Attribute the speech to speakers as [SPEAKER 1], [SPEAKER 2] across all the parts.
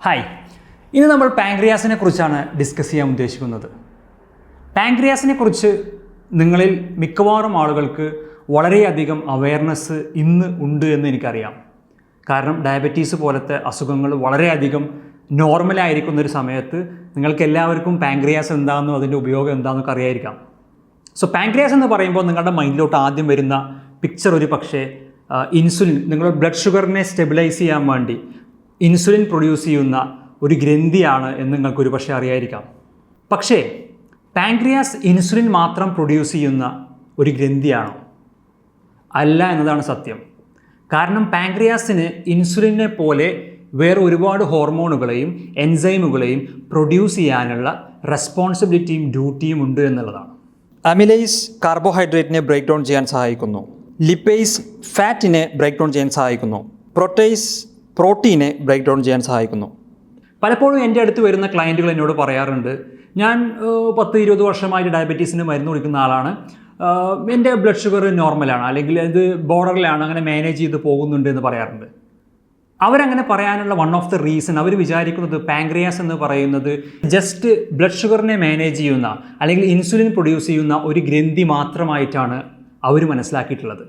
[SPEAKER 1] Hi, ഇന്ന് നമ്മൾ പാൻക്രിയാസിനെ കുറിച്ചാണ് ഡിസ്കസ് ചെയ്യാൻ ഉദ്ദേശിക്കുന്നത്. പാൻക്രിയാസിനെ കുറിച്ച് നിങ്ങളിൽ മിക്കവാറും ആളുകൾക്ക് വളരെയധികം അവയർനെസ് ഇന്ന് ഉണ്ട് എന്ന് എനിക്കറിയാം. കാരണം ഡയബറ്റീസ് പോലത്തെ അസുഖങ്ങൾ വളരെയധികം നോർമലായിരിക്കുന്ന ഒരു സമയത്ത് നിങ്ങൾക്ക് എല്ലാവർക്കും പാൻക്രിയാസ് എന്താണെന്നും അതിൻ്റെ ഉപയോഗം എന്താണെന്നൊക്കെ അറിയായിരിക്കാം. സോ പാൻക്രിയാസ് എന്ന് പറയുമ്പോൾ നിങ്ങളുടെ മൈൻഡിലോട്ട് ആദ്യം വരുന്ന പിക്ചർ ഒരു പക്ഷേ ഇൻസുലിൻ, നിങ്ങളുടെ ബ്ലഡ് ഷുഗറിനെ സ്റ്റെബിലൈസ് ചെയ്യാൻ വേണ്ടി ഇൻസുലിൻ പ്രൊഡ്യൂസ് ചെയ്യുന്ന ഒരു ഗ്രന്ഥിയാണ് എന്ന് നിങ്ങൾക്ക് ഒരു പക്ഷേ അറിയായിരിക്കാം. പക്ഷേ പാൻക്രിയാസ് ഇൻസുലിൻ മാത്രം പ്രൊഡ്യൂസ് ചെയ്യുന്ന ഒരു ഗ്രന്ഥിയാണോ? അല്ല എന്നതാണ് സത്യം. കാരണം പാൻക്രിയാസിന് ഇൻസുലിനെ പോലെ വേറെ ഒരുപാട് ഹോർമോണുകളെയും എൻസൈമുകളെയും പ്രൊഡ്യൂസ് ചെയ്യാനുള്ള റെസ്പോൺസിബിലിറ്റിയും ഡ്യൂട്ടിയും ഉണ്ട് എന്നുള്ളതാണ്. അമിലേസ് കാർബോഹൈഡ്രേറ്റിനെ ബ്രേക്ക് ഡൗൺ ചെയ്യാൻ സഹായിക്കുന്നു. ലിപ്പേസ് ഫാറ്റിനെ ബ്രേക്ക് ഡൗൺ ചെയ്യാൻ സഹായിക്കുന്നു. പ്രോട്ടേസ് പ്രോട്ടീനെ ബ്രേക്ക് ഡൗൺ ചെയ്യാൻ സഹായിക്കുന്നു. പലപ്പോഴും എൻ്റെ അടുത്ത് വരുന്ന ക്ലയൻറ്റുകൾ എന്നോട് പറയാറുണ്ട്, ഞാൻ 10-20 വർഷമായിട്ട് ഡയബറ്റീസിന് മരുന്ന് കുടിക്കുന്ന ആളാണ്, എൻ്റെ ബ്ലഡ് ഷുഗർ നോർമലാണ്, അല്ലെങ്കിൽ ഇത് ബോർഡറിലാണ്, അങ്ങനെ മാനേജ് ചെയ്ത് പോകുന്നുണ്ട് എന്ന് പറയാറുണ്ട്. അവരങ്ങനെ പറയാനുള്ള വൺ ഓഫ് ദ റീസൺ, അവർ വിചാരിക്കുന്നത് പാൻക്രിയാസ് എന്ന് പറയുന്നത് ജസ്റ്റ് ബ്ലഡ് ഷുഗറിനെ മാനേജ് ചെയ്യുന്ന അല്ലെങ്കിൽ ഇൻസുലിൻ പ്രൊഡ്യൂസ് ചെയ്യുന്ന ഒരു ഗ്രന്ഥി മാത്രമായിട്ടാണ് അവർ മനസ്സിലാക്കിയിട്ടുള്ളത്.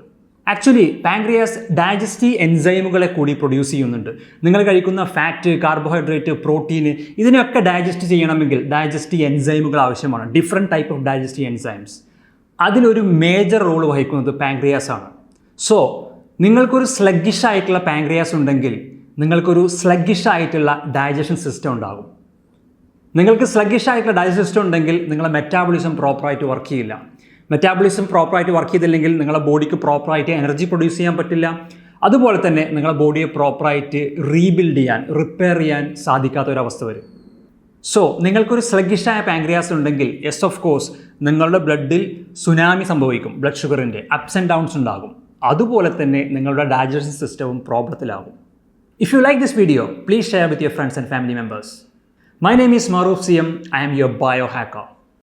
[SPEAKER 1] ആക്ച്വലി പാൻക്രിയാസ് ഡൈജസ്റ്റീവ് എൻസൈമുകളെ കൂടി പ്രൊഡ്യൂസ് ചെയ്യുന്നുണ്ട്. നിങ്ങൾ കഴിക്കുന്ന ഫാറ്റ്, കാർബോഹൈഡ്രേറ്റ്, പ്രോട്ടീന്, ഇതിനൊക്കെ ഡൈജസ്റ്റ് ചെയ്യണമെങ്കിൽ ഡൈജസ്റ്റീവ് എൻസൈമുകൾ ആവശ്യമാണ്. Different type of digestive enzymes. അതിലൊരു മേജർ റോൾ വഹിക്കുന്നത് പാൻക്രിയാസ് ആണ്. സോ നിങ്ങൾക്കൊരു സ്ലഗ്ഗിഷ് ആയിട്ടുള്ള പാൻക്രിയാസ് ഉണ്ടെങ്കിൽ നിങ്ങൾക്കൊരു സ്ലഗ്ഗിഷ് ആയിട്ടുള്ള ഡൈജഷൻ സിസ്റ്റം ഉണ്ടാകും. നിങ്ങൾക്ക് സ്ലഗ്ഗിഷ് ആയിട്ടുള്ള ഡൈജഷൻ സിസ്റ്റം ഉണ്ടെങ്കിൽ നിങ്ങളുടെ മെറ്റാബോളിസം പ്രോപ്പറായിട്ട് വർക്ക് ചെയ്യില്ല. മെറ്റാബോളിസം പ്രോപ്പറായിട്ട് വർക്ക് ചെയ്തില്ലെങ്കിൽ നിങ്ങളുടെ ബോഡിക്ക് പ്രോപ്പറായിട്ട് എനർജി പ്രൊഡ്യൂസ് ചെയ്യാൻ പറ്റില്ല. അതുപോലെ തന്നെ നിങ്ങളുടെ ബോഡിയെ പ്രോപ്പറായിട്ട് റീബിൽഡ് ചെയ്യാൻ, റിപ്പയർ ചെയ്യാൻ സാധിക്കാത്തൊരവസ്ഥ വരും. സോ നിങ്ങൾക്കൊരു സ്ലഗ്ഗിഷായ പാൻക്രിയാസ് ഉണ്ടെങ്കിൽ യെസ് ഓഫ് കോഴ്സ് നിങ്ങളുടെ ബ്ലഡിൽ സുനാമി സംഭവിക്കും. ബ്ലഡ് ഷുഗറിൻ്റെ അപ്സ് ആൻഡ് ഡൗൺസ് ഉണ്ടാകും. അതുപോലെ തന്നെ നിങ്ങളുടെ ഡൈജഷൻ സിസ്റ്റവും പ്രോബ്ലത്തിലാകും. If you like this video, please share with your friends and family members. My name is Maroof CM. I am your biohacker.